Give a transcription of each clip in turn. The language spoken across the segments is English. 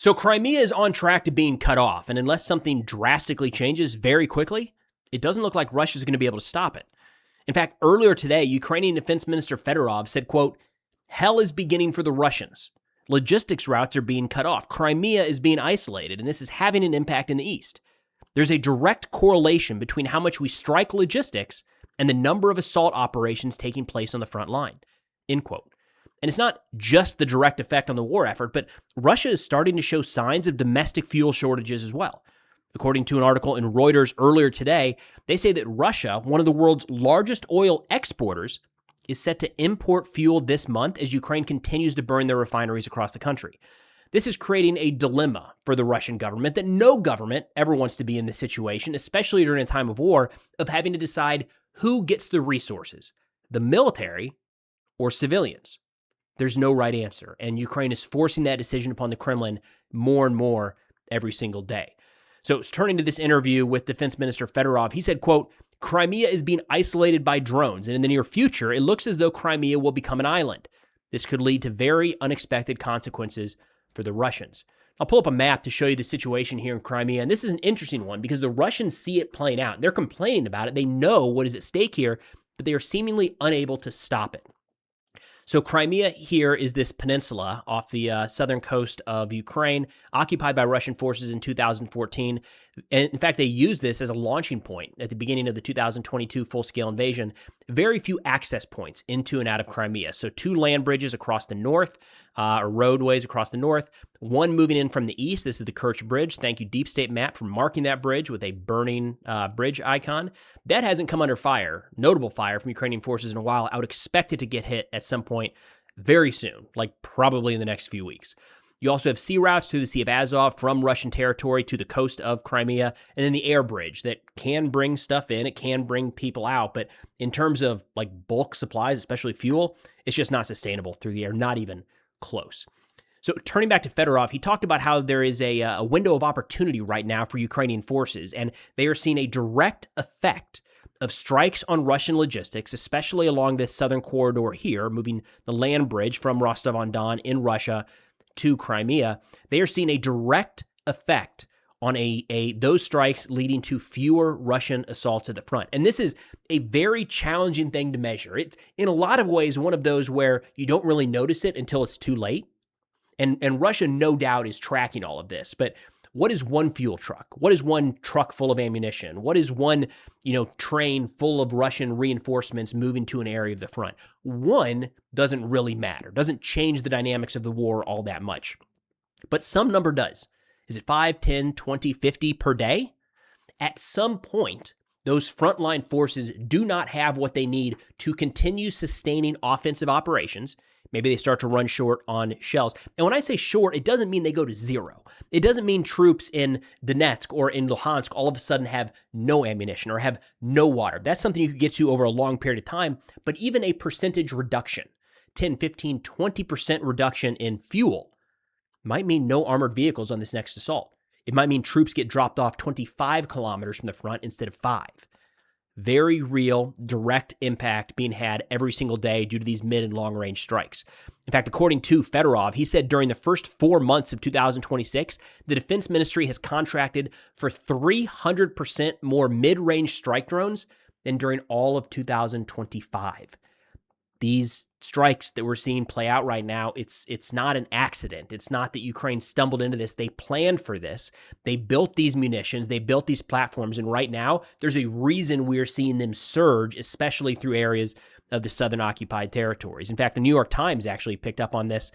So Crimea is on track to being cut off, and unless something drastically changes very quickly, it doesn't look like Russia's going to be able to stop it. In fact, earlier today, Ukrainian Defense Minister Fedorov said, quote, "Hell is beginning for the Russians. Logistics routes are being cut off. Crimea is being isolated, and this is having an impact in the east. There's a direct correlation between how much we strike logistics and the number of assault operations taking place on the front line," end quote. And it's not just the direct effect on the war effort, but Russia is starting to show signs of domestic fuel shortages as well. According to an article in Reuters earlier today, they say that Russia, one of the world's largest oil exporters, is set to import fuel this month as Ukraine continues to burn their refineries across the country. This is creating a dilemma for the Russian government that no government ever wants to be in this situation, especially during a time of war, of having to decide who gets the resources, the military or civilians. There's no right answer, and Ukraine is forcing that decision upon the Kremlin more and more every single day. So turning to this interview with Defense Minister Fedorov, he said, quote, "Crimea is being isolated by drones, and in the near future, it looks as though Crimea will become an island. This could lead to very unexpected consequences for the Russians." I'll pull up a map to show you the situation here in Crimea, and this is an interesting one because the Russians see it playing out. They're complaining about it. They know what is at stake here, but they are seemingly unable to stop it. So Crimea here is this peninsula off the southern coast of Ukraine, occupied by Russian forces in 2014. And in fact, they used this as a launching point at the beginning of the 2022 full-scale invasion. Very few access points into and out of Crimea. So 2 land bridges across the north, or roadways across the north. 1 moving in from the east. This is the Kerch Bridge. Thank you, Deep State Map, for marking that bridge with a burning bridge icon. That hasn't come under fire, notable fire from Ukrainian forces in a while. I would expect it to get hit at some point very soon, like probably in the next few weeks. You also have sea routes through the Sea of Azov from Russian territory to the coast of Crimea, and then the air bridge that can bring stuff in. It can bring people out, but in terms of like bulk supplies, especially fuel, it's just not sustainable through the air, not even close. So turning back to Fedorov, he talked about how there is a window of opportunity right now for Ukrainian forces, and they are seeing a direct effect of strikes on Russian logistics, especially along this southern corridor here, moving the land bridge from Rostov-on-Don in Russia to Crimea. They are seeing a direct effect on those strikes leading to fewer Russian assaults at the front. And this is a very challenging thing to measure. It's in a lot of ways one of those where you don't really notice it until it's too late. And Russia, no doubt, is tracking all of this. But what is one fuel truck? What is one truck full of ammunition? What is one, train full of Russian reinforcements moving to an area of the front? One doesn't really matter, doesn't change the dynamics of the war all that much. But some number does. Is it 5, 10, 20, 50 per day? At some point, those frontline forces do not have what they need to continue sustaining offensive operations. Maybe they start to run short on shells. And when I say short, it doesn't mean they go to zero. It doesn't mean troops in Donetsk or in Luhansk all of a sudden have no ammunition or have no water. That's something you could get to over a long period of time. But even a percentage reduction, 10, 15, 20% reduction in fuel might mean no armored vehicles on this next assault. It might mean troops get dropped off 25 kilometers from the front instead of 5. Very real, direct impact being had every single day due to these mid and long range strikes. In fact, according to Fedorov, he said during the first 4 months of 2026, the Defense Ministry has contracted for 300% more mid-range strike drones than during all of 2025. These strikes that we're seeing play out right now, it's not an accident. It's not that Ukraine stumbled into this. They planned for this. They built these munitions. They built these platforms. And right now, there's a reason we're seeing them surge, especially through areas of the southern occupied territories. In fact, the New York Times actually picked up on this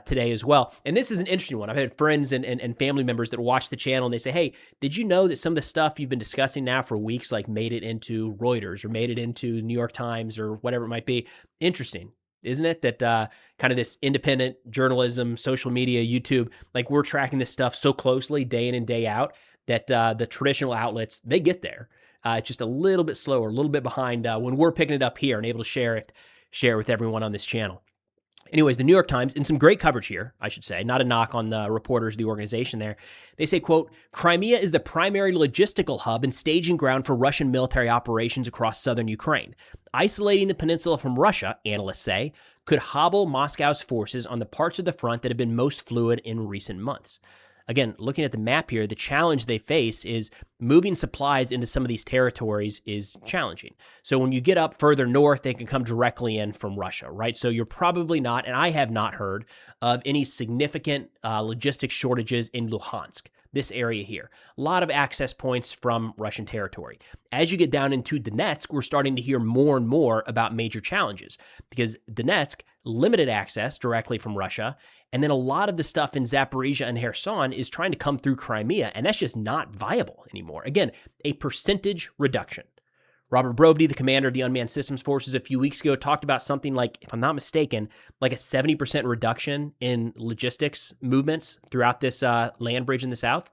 today as well. And this is an interesting one. I've had friends and family members that watch the channel and they say, hey, did you know that some of the stuff you've been discussing now for weeks like made it into Reuters or made it into New York Times or whatever it might be? Interesting, isn't it? That kind of this independent journalism, social media, YouTube, like we're tracking this stuff so closely day in and day out that the traditional outlets, they get there. It's just a little bit slower, a little bit behind when we're picking it up here and able to share it with everyone on this channel. Anyways, the New York Times, in some great coverage here, I should say, not a knock on the reporters, the organization there, they say, quote, Crimea is the primary logistical hub and staging ground for Russian military operations across southern Ukraine. Isolating the peninsula from Russia, analysts say, could hobble Moscow's forces on the parts of the front that have been most fluid in recent months. Again, looking at the map here, the challenge they face is moving supplies into some of these territories is challenging. So when you get up further north, they can come directly in from Russia, right? So you're probably not, and I have not heard of any significant logistics shortages in Luhansk, this area here. A lot of access points from Russian territory. As you get down into Donetsk, we're starting to hear more and more about major challenges because Donetsk, limited access directly from Russia, and then a lot of the stuff in Zaporizhia and Kherson is trying to come through Crimea, and that's just not viable anymore. Again, a percentage reduction. Robert Brovdy, the commander of the Unmanned Systems Forces a few weeks ago, talked about something like, if I'm not mistaken, like a 70% reduction in logistics movements throughout this land bridge in the south.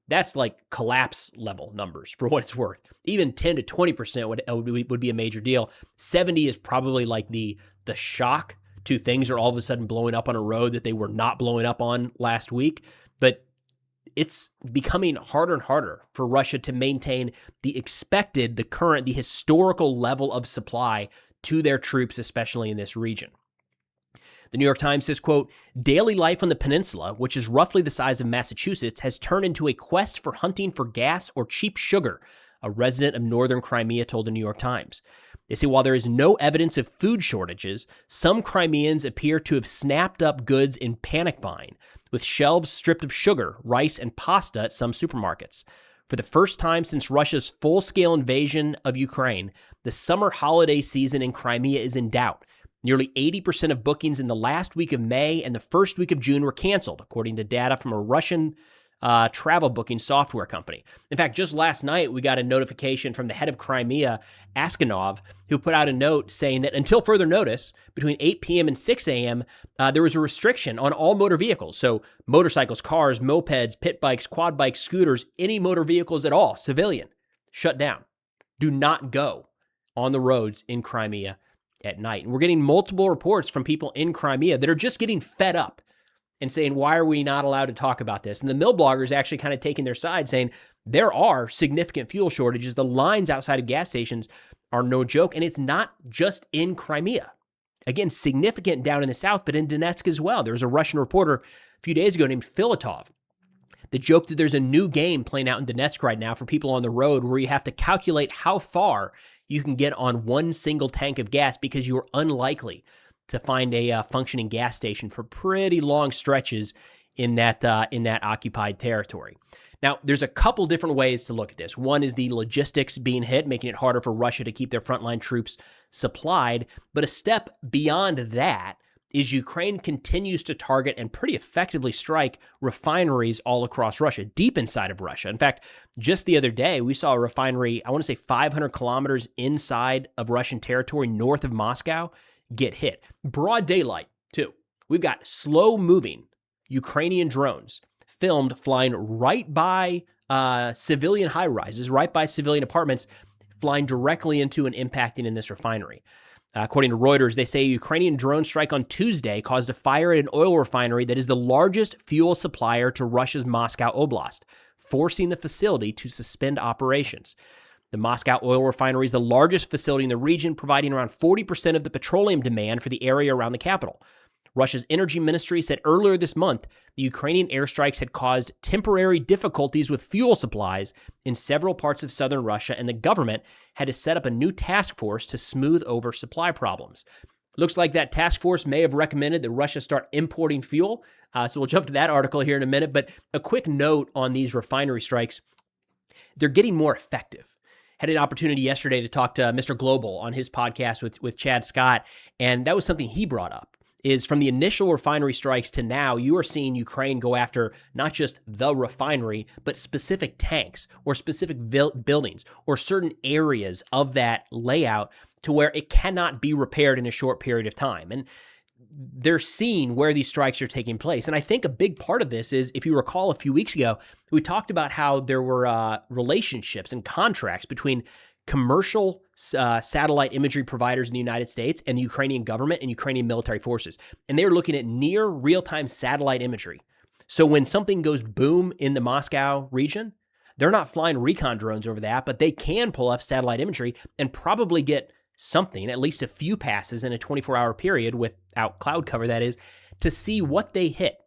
That's like collapse level numbers for what it's worth. Even 10 to 20% would be a major deal. 70 is probably like the shock to things are all of a sudden blowing up on a road that they were not blowing up on last week. But it's becoming harder and harder for Russia to maintain the historical level of supply to their troops, especially in this region. The New York Times says, quote, daily life on the peninsula, which is roughly the size of Massachusetts, has turned into a quest for hunting for gas or cheap sugar, a resident of northern Crimea told the New York Times. They say while there is no evidence of food shortages, some Crimeans appear to have snapped up goods in panic buying, with shelves stripped of sugar, rice, and pasta at some supermarkets. For the first time since Russia's full-scale invasion of Ukraine, the summer holiday season in Crimea is in doubt. Nearly 80% of bookings in the last week of May and the first week of June were canceled, according to data from a Russian travel booking software company. In fact, just last night, we got a notification from the head of Crimea, Askanov, who put out a note saying that until further notice, between 8 p.m. and 6 a.m., there was a restriction on all motor vehicles. So motorcycles, cars, mopeds, pit bikes, quad bikes, scooters, any motor vehicles at all, civilian, shut down. Do not go on the roads in Crimea at night. And we're getting multiple reports from people in Crimea that are just getting fed up and saying, why are we not allowed to talk about this? And the mill bloggers actually kind of taking their side, saying there are significant fuel shortages. The lines outside of gas stations are no joke. And it's not just in Crimea. Again, significant down in the south, but in Donetsk as well. There was a Russian reporter a few days ago named Filatov that joked that there's a new game playing out in Donetsk right now for people on the road where you have to calculate how far you can get on one single tank of gas because you're unlikely to find a functioning gas station for pretty long stretches in that occupied territory. Now, there's a couple different ways to look at this. One is the logistics being hit, making it harder for Russia to keep their frontline troops supplied. But a step beyond that is Ukraine continues to target and pretty effectively strike refineries all across Russia, deep inside of Russia. In fact, just the other day, we saw a refinery, I want to say 500 kilometers inside of Russian territory, north of Moscow, get hit. Broad daylight, too. We've got slow-moving Ukrainian drones filmed flying right by civilian high-rises, right by civilian apartments, flying directly into and impacting in this refinery. According to Reuters, they say a Ukrainian drone strike on Tuesday caused a fire at an oil refinery that is the largest fuel supplier to Russia's Moscow Oblast, forcing the facility to suspend operations. The Moscow oil refinery is the largest facility in the region, providing around 40% of the petroleum demand for the area around the capital. Russia's energy ministry said earlier this month the Ukrainian airstrikes had caused temporary difficulties with fuel supplies in several parts of southern Russia, and the government had to set up a new task force to smooth over supply problems. Looks like that task force may have recommended that Russia start importing fuel. So we'll jump to that article here in a minute. But a quick note on these refinery strikes. They're getting more effective. Had an opportunity yesterday to talk to Mr. Global on his podcast with Chad Scott, and that was something he brought up, is from the initial refinery strikes to now, you are seeing Ukraine go after not just the refinery, but specific tanks or specific buildings or certain areas of that layout to where it cannot be repaired in a short period of time. And they're seeing where these strikes are taking place. And I think a big part of this is, if you recall a few weeks ago, we talked about how there were relationships and contracts between commercial satellite imagery providers in the United States and the Ukrainian government and Ukrainian military forces. And they're looking at near real-time satellite imagery. So when something goes boom in the Moscow region, they're not flying recon drones over that, but they can pull up satellite imagery and probably get something, at least a few passes in a 24-hour period without cloud cover, that is, to see what they hit.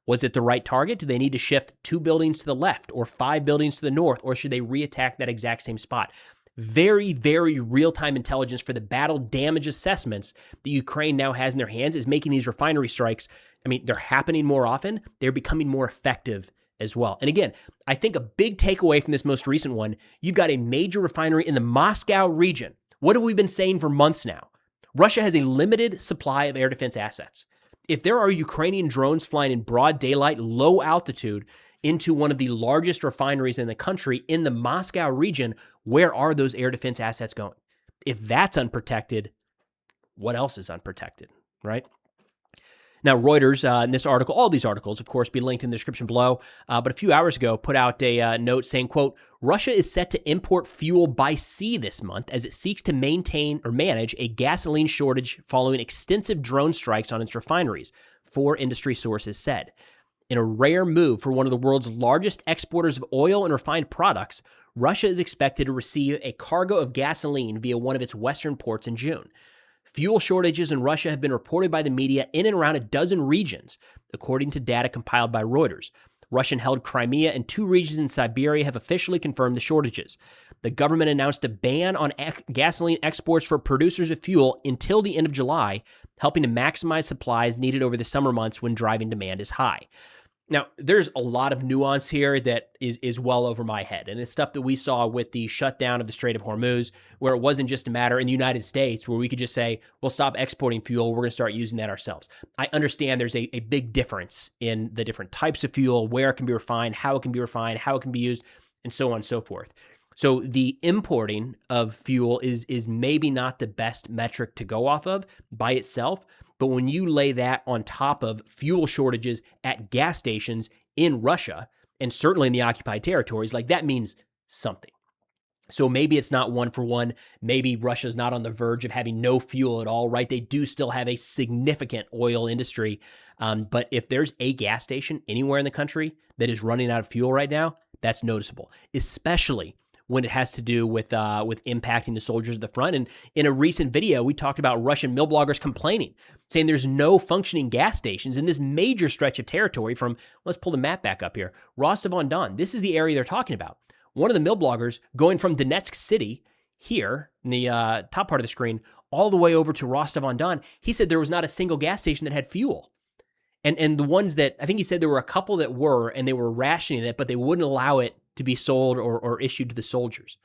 Was it the right target? Do they need to shift 2 buildings to the left or 5 buildings to the north, or should they reattack that exact same spot? Very, very real-time intelligence for the battle damage assessments that Ukraine now has in their hands is making these refinery strikes. I mean, they're happening more often. They're becoming more effective as well. And again, I think a big takeaway from this most recent one, you've got a major refinery in the Moscow region. What have we been saying for months now? Russia has a limited supply of air defense assets. If there are Ukrainian drones flying in broad daylight, low altitude, into one of the largest refineries in the country in the Moscow region, where are those air defense assets going? If that's unprotected, what else is unprotected, right? Now, Reuters, in this article, all these articles, of course, be linked in the description below, but a few hours ago put out a note saying, quote, Russia is set to import fuel by sea this month as it seeks to maintain or manage a gasoline shortage following extensive drone strikes on its refineries, 4 industry sources said. In a rare move for one of the world's largest exporters of oil and refined products, Russia is expected to receive a cargo of gasoline via one of its western ports in June. Fuel shortages in Russia have been reported by the media in and around a dozen regions, according to data compiled by Reuters. Russian-held Crimea and 2 regions in Siberia have officially confirmed the shortages. The government announced a ban on gasoline exports for producers of fuel until the end of July, helping to maximize supplies needed over the summer months when driving demand is high. Now, there's a lot of nuance here that is well over my head, and it's stuff that we saw with the shutdown of the Strait of Hormuz, where it wasn't just a matter in the United States where we could just say, we'll stop exporting fuel, we're going to start using that ourselves. I understand there's a big difference in the different types of fuel, where it can be refined, how it can be refined, how it can be used, and so on and so forth. So the importing of fuel is maybe not the best metric to go off of by itself, but when you lay that on top of fuel shortages at gas stations in Russia, and certainly in the occupied territories, like that means something. So maybe it's not one for one. Maybe Russia's not on the verge of having no fuel at all, right? They do still have a significant oil industry. But if there's a gas station anywhere in the country that is running out of fuel right now, that's noticeable, especially when it has to do with impacting the soldiers at the front. And in a recent video, we talked about Russian mill bloggers complaining, saying there's no functioning gas stations in this major stretch of territory from, let's pull the map back up here, Rostov-on-Don. This is the area they're talking about. One of the mill bloggers going from Donetsk city here in the top part of the screen all the way over to Rostov-on-Don, he said there was not a single gas station that had fuel. And the ones that, I think he said there were a couple that were, and they were rationing it, but they wouldn't allow it to be sold or issued to the soldiers.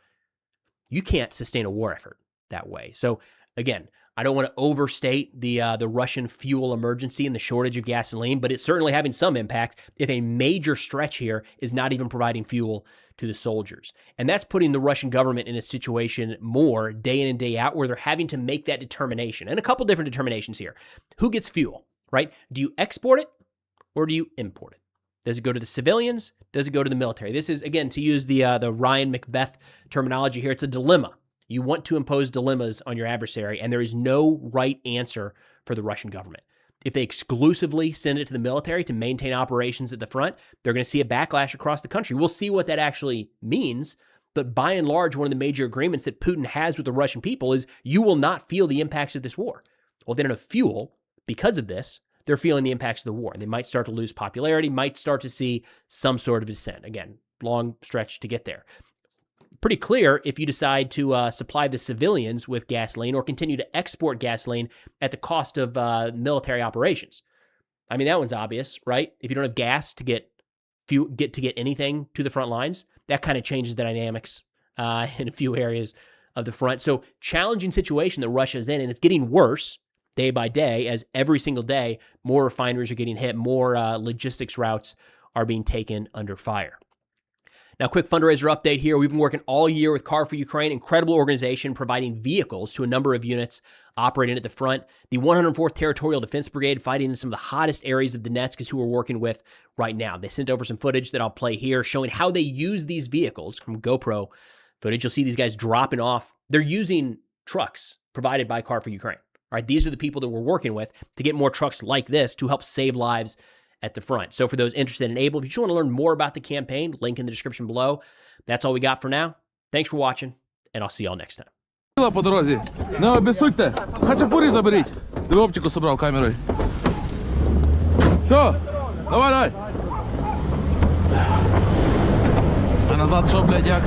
You can't sustain a war effort that way. So again, I don't want to overstate the Russian fuel emergency and the shortage of gasoline, but it's certainly having some impact if a major stretch here is not even providing fuel to the soldiers. And that's putting the Russian government in a situation more day in and day out where they're having to make that determination. And a couple different determinations here. Who gets fuel, right? Do you export it or do you import it? Does it go to the civilians? Does it go to the military? This is, again, to use the Ryan Macbeth terminology here, it's a dilemma. You want to impose dilemmas on your adversary, and there is no right answer for the Russian government. If they exclusively send it to the military to maintain operations at the front, they're going to see a backlash across the country. We'll see what that actually means, but by and large, one of the major agreements that Putin has with the Russian people is you will not feel the impacts of this war. Well, they don't have fuel because of this. They're feeling the impacts of the war. They might start to lose popularity, might start to see some sort of descent. Again, long stretch to get there. Pretty clear if you decide to supply the civilians with gasoline or continue to export gasoline at the cost of military operations. I mean, that one's obvious, right? If you don't have gas to get anything to the front lines, that kind of changes the dynamics in a few areas of the front. So challenging situation that Russia's in, and it's getting worse day by day, as every single day, more refineries are getting hit, more logistics routes are being taken under fire. Now, quick fundraiser update here. We've been working all year with Car for Ukraine, incredible organization providing vehicles to a number of units operating at the front. The 104th Territorial Defense Brigade fighting in some of the hottest areas of Donetsk is who we're working with right now. They sent over some footage that I'll play here showing how they use these vehicles from GoPro footage, you'll see these guys dropping off. They're using trucks provided by Car for Ukraine. All right, these are the people that we're working with to get more trucks like this to help save lives at the front. So for those interested in Able, if you just want to learn more about the campaign, link in the description below. That's all we got for now. Thanks for watching, and I'll see y'all next time. По дорозі. Не обіссудьте. Хачапурі заберіть. Диви, оптику собрав камерою. Все, давай. А назад що, блядь, як?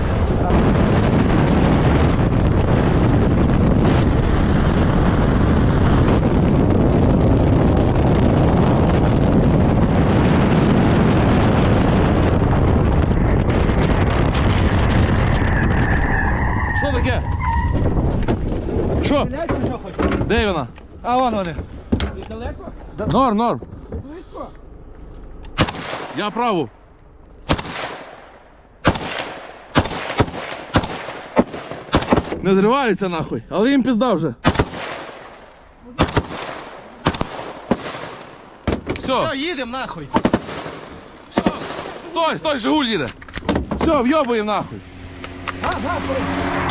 Що таке? Що? Де вона? А вон вони. Норм. Я праву. Не зриваються нахуй, але їм пізда вже. Все, Їдемо нахуй. все. Стой, Жигуль їде. Все, вйобуємо нахуй. Газ.